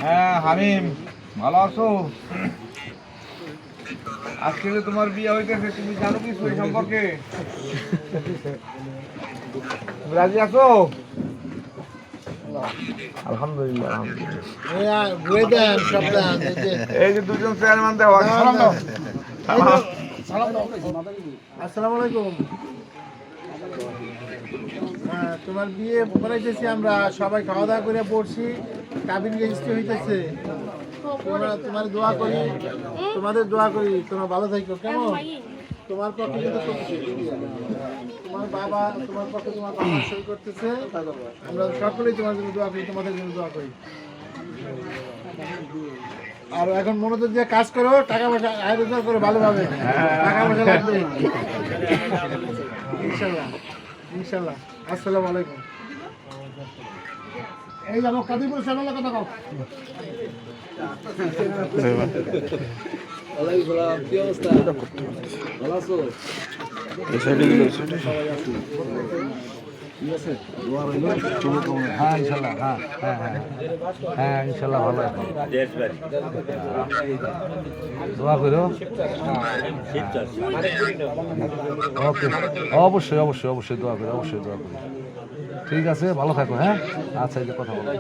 হ্যাঁ হামিম, ভালো আছো? আজকে যে তোমার বিয়ে হইতেছে, তুমি জানো কিছু এই সম্পর্কে? তুমি রাজি আছো? আলহামদুলিল্লাহ এই যে দুজন চেয়ারম্যান দেওয়া, সালাম দাও। আসসালামু আলাইকুম। তোমার বিয়ে করাইতেছি আমরা, সবাই খাওয়া দাওয়া করে পড়ছি, কাবিন রেজিস্ট্রি হইতেছে। তোমার দোয়া করি, তোমাদের দোয়া করি, তোমরা ভালো থাকো। কেমন তোমার পক্ষে কিন্তু তোমার বাবা, তোমার পক্ষে তোমার বাবা সই করতেছে। আমরা সকলেই তোমার জন্য দোয়া করি, তোমাদের জন্য দোয়া করি। আর এখন মনোযোগ দিয়ে কাজ করো, টাকা পয়সা আয় রোজগার করো ভালোভাবে, টাকা পয়সা লাগবে ইনশাল্লাহ ইনশাল্লাহ। আসসালামু আলাইকুম। এই যাবো কাদিপুর সামনে কথা কও। কি অবস্থা? ভালো আছো? হ্যাঁ ইনশাল্লাহ, হ্যাঁ হ্যাঁ হ্যাঁ হ্যাঁ ইনশাল্লাহ ভালো আছে। দোয়া করো। ওকে, অবশ্যই অবশ্যই অবশ্যই দোয়া করি, অবশ্যই দোয়া করি। ঠিক আছে, ভালো থাকো। হ্যাঁ আচ্ছা, এই যে কথা বলো।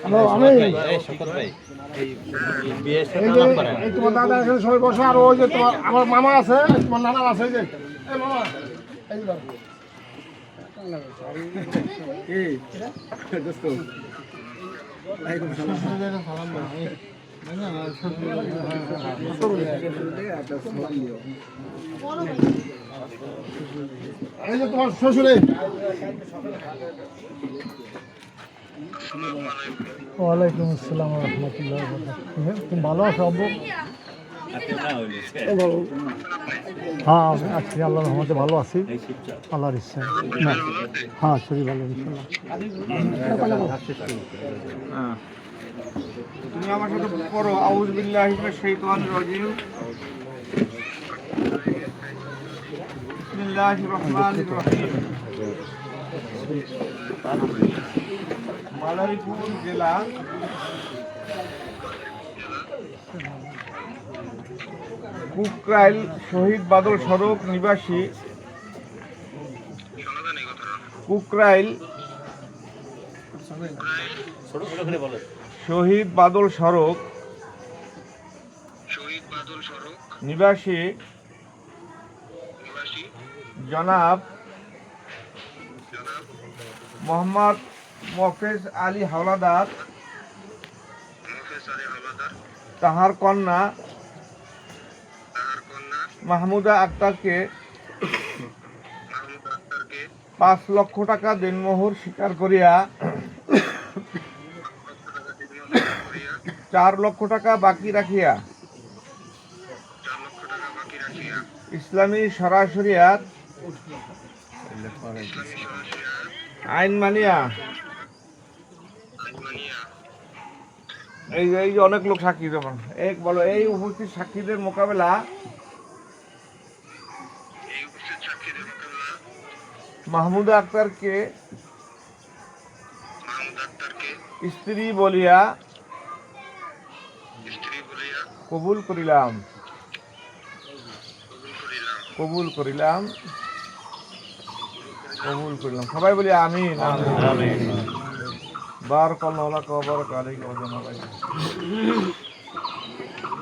হ্যালো, আমি তোমার দাদা এখানে সবাই বসে, আর ওই যে তোমার আমার মামা আছে, তোমার নানা আছে, এই যে এই মামা, এই যে এই যে তোমার শ্বশুরে। ওয়ালাইকুম আসসালাম রহমতুল্লাহ। তুমি ভালো আছো আব্বু? হ্যাঁ আজকে আল্লাহর রহমতে ভালো আছি, আল্লাহর ইচ্ছা। হ্যাঁ শরীর ভালো ইনশাল্লাহ। তুমি আমার সাথে পড়ো, আউযু বিল্লাহি মিনাশ শাইতানির রাজিম, বিসমিল্লাহির রহমানির রহিম। মাদারীপুর জেলা কুকরাইল শহীদ বাদল সড়ক নিবাসী, কুকরাইল শহীদ বাদল সড়ক নিবাসী জনাব মোহাম্মদ মফেজ আলী হাওলাদার, তাহার কন্যা মাহমুদা আক্তারকে 5 লক্ষ টাকা দেনমোহর স্বীকার করিয়া 4 লক্ষ টাকা বাকি রাখিয়া ইসলামী সরাসরিয়াত আইন মানিয়া, এই যে অনেক লোক সাক্ষী, যেমন এক বলো, এই উপস্থিত সাক্ষীদের মোকাবেলা মাহমুদা আক্তারকে স্ত্রী বলিয়া কবুল করিলাম, কবুল করিলাম, কবুল করিলাম। সবাই বলি আমিন আমিন। বারাকাল্লাহু লাকা ওয়া বারাকা আলাইকা ওয়া জানা বাইনা।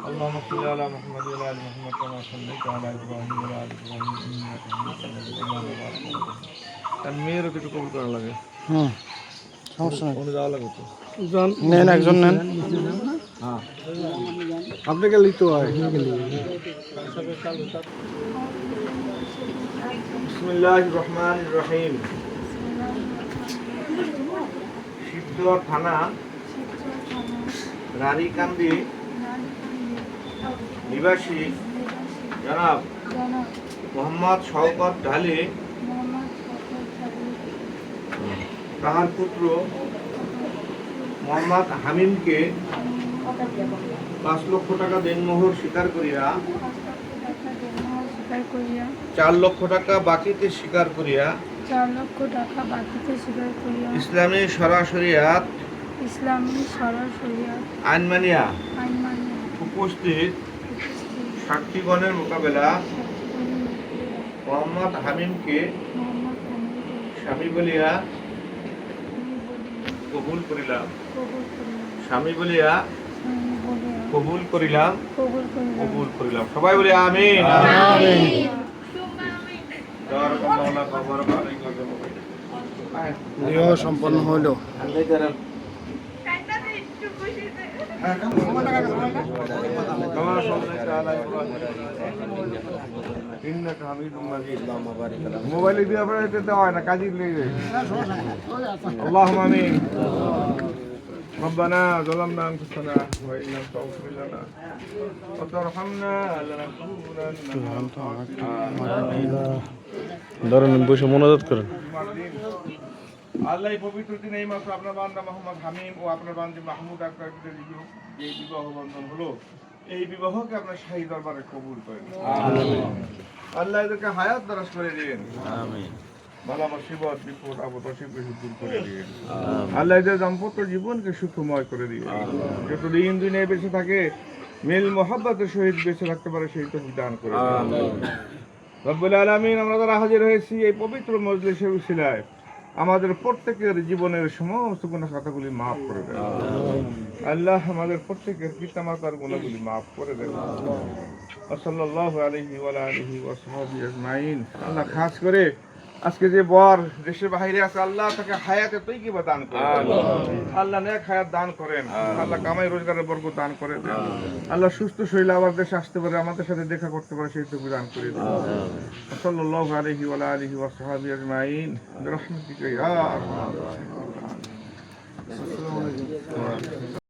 اللهم صل على محمد وعلى ال محمد كما صليت على ابراهيم وعلى ال ابراهيم انك حميد مجيد। তার মেয়েরও কিছু কবুল করা লাগে। সমস্যা নেই, ওখানে যাওয়া লাগে তো। নেন একজন নেন। হ্যাঁ আপনি গেলেই তো হয়। বিসমিল্লাহির রহমানির রহিম। শিবচর থানা রানীকান্দি নিবাসী জনাব মোহাম্মদ শওকত ঢালি, তাহার পুত্র মোহাম্মদ হামিমকে 5 লক্ষ টাকা দেনমোহর স্বীকার করিয়া 4 লক্ষ টাকা বাকিতে স্বীকার করিয়া 4 লক্ষ টাকা বাকিতে স্বীকার করিয়া ইসলামী সরাসরিয়াত ইসলামী সরাসরি আইন মানিয়া আইন মানিয়া উপস্থিত সাক্ষীগণের মোকাবেলা মোহাম্মদ হামিমকে মোহাম্মদ হামিদকে স্বামী বলিয়া আমি বলিয়া কবুল করিলাম, কবুল করিলাম স্বামী বলিয়া আমি বলিয়া কবুল করিলাম, কবুল করিলাম কবুল করিলাম। সবাই বলি আমিন। বিবাহ সম্পন্ন হলো। মোবাইলে দিয়ে আপনার দেওয়া হয় না, কাজে লেগে اللهم آمين ربنا ظلمنا أنفسنا وإن لم تغفر لنا وترحمنا لنكونن ধরেন বসে মনোজাত করেন। আল্লাহ এই পবিত্র দিনে এই মাত্র আপনার বান্দা মোহাম্মদ হামিম ও আপনার বান্দা মাহমুদ আক্তারের যে বিবাহ বন্ধন হলো, এই বিবাহকে আপনার শাহী দরবারে কবুল করেন। আল্লাহ এদেরকে হায়াত দারাজ করে দিন। বালা মুসিবত বিপদ আপদ অসুখ দূর করে দিন। আল্লাহ এদের দাম্পত্য জীবনকে সুখময় করে দিন। যতদিন দুনিয়ায় বেঁচে থাকে মিল মোহাব্বতের সহিত বেঁচে থাকতে পারে সেই তো দান করে দিন। রব্বুল আলামিন, আমরা যারা হাজির হয়েছি এই পবিত্র মজলিসের উসিলায় আমাদের প্রত্যেকের জীবনের সমস্ত গুনাহ খাতাগুলি মাফ করে দেন। আল্লাহ আমাদের প্রত্যেকের পিতামাতার গুনাহগুলি মাফ করে দেন। সাল্লাল্লাহু আলাইহি ওয়া আলিহি ওয়া সাহবিহি আজমাইন। আল্লাহ খাস করে আজকে যে বর দেশের বাইরে আছে, আল্লাহ তাকে হায়াতে তৈয়বা দান করেন। আল্লাহ নেক হায়াত দান করেন। আল্লাহ কামাই রোজগারের বরকত দান করে দেন। আল্লাহ সুস্থ শরীরে আবার দেশে আসতে পারে, আমাদের সাথে দেখা করতে পারে সেই তৌফিক দান করে দেন। সাল্লাল্লাহু আলাইহি ওয়া আলিহি ওয়া সাহবিহি আজমাইন। বিরহমাতিকা ইয়া আরহামার রাহিমিন।